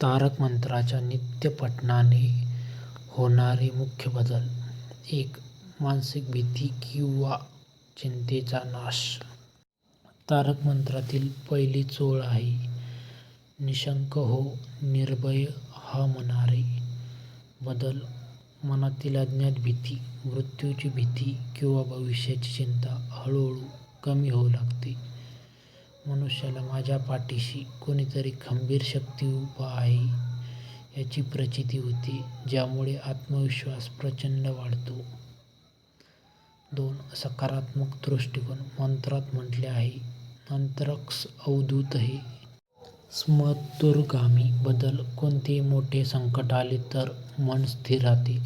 तारक मंत्राच्या नित्य पठणाने होणारे मुख्य बदल. 1. मानसिक भीती किंवा चिंतेचा नाश. तारक मंत्रातील पहिलीच ओळ आहे, निशंक हो, निर्भय हा म्हणणारे. बदल. मनातील अज्ञात भीती, मृत्यूची भीती किंवा भविष्याची चिंता हळूहळू कमी होऊ लागते. मनुष्याला माझ्या पाठीशी कोणीतरी खंबीर शक्ती उभा आहे याची प्रचिती होते, ज्यामुळे आत्मविश्वास प्रचंड वाढतो. 2. सकारात्मक दृष्टिकोन. मंत्रात म्हटले आहे, अंतरिक्ष अवधूत है. स्मृत्युगामी बदल. कोणतेही मोठे संकट आले तर मन स्थिर राहते.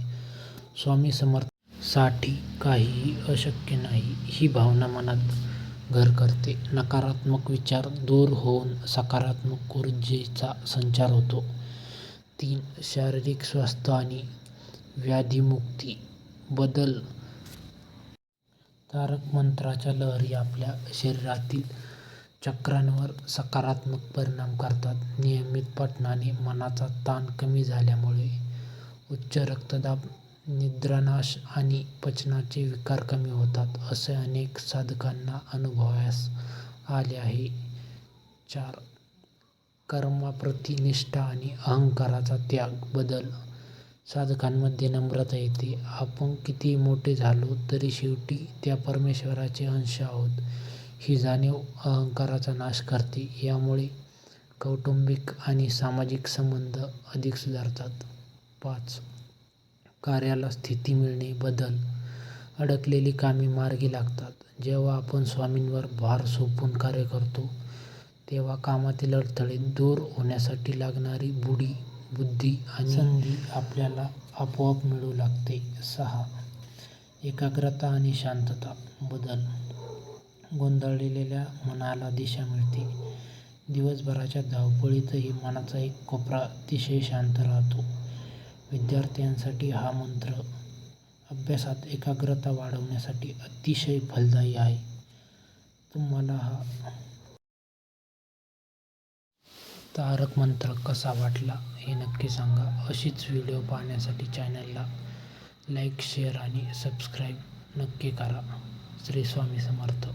स्वामी समर्थांसाठी काहीही अशक्य नाही ही भावना मनात घर करते. नकारात्मक विचार दूर होऊन सकारात्मक ऊर्जेचा संचार होतो. 3. शारीरिक स्वास्थ्य आणि व्याधीमुक्ती. बदल. तारक मंत्राच्या लहरी आपल्या शरीरातील चक्रांवर सकारात्मक परिणाम करतात. नियमित पठणाने मनाचा ताण कमी झाल्यामुळे उच्च रक्तदाब, निद्रानाश आणि पचनाचे विकार कमी होतात, असे अनेक साधकांना अनुभवास आले आहे. 4. कर्माप्रती निष्ठा आणि अहंकाराचा त्याग. बदल. साधकांमध्ये नम्रता येते. आपण कितीही मोठे झालो तरी शेवटी त्या परमेश्वराचे अंश आहोत ही जाणीव अहंकाराचा नाश करते. यामुळे कौटुंबिक आणि सामाजिक संबंध अधिक सुधारतात. 5. कार्याला स्थिती मिळणे. बदल. अडकलेली कामे मार्गी लागतात. जेव्हा आपण स्वामींवर भार सोपवून कार्य करतो, तेव्हा कामातील अडथळे दूर होण्यासाठी लागणारी बुद्धी आणि संधी आपल्याला आपोआप मिळू लागते. 6. एकाग्रता आणि शांतता. बदल. गोंधळलेल्या मनाला दिशा मिळते. दिवसभराच्या धावपळीतही मनाचा एक कोपरा अतिशय शांत राहतो. विद्यार्थ्यांसाठी हा मंत्र अभ्यासात एकाग्रता वाढवण्यासाठी अतिशय फलदायी आहे. तुम्हाला हा तारक मंत्र कसा वाटला हे नक्की सांगा. अशीच व्हिडिओ पाहण्यासाठी चॅनलला लाईक, शेअर आणि सबस्क्राईब नक्की करा. श्री स्वामी समर्थ.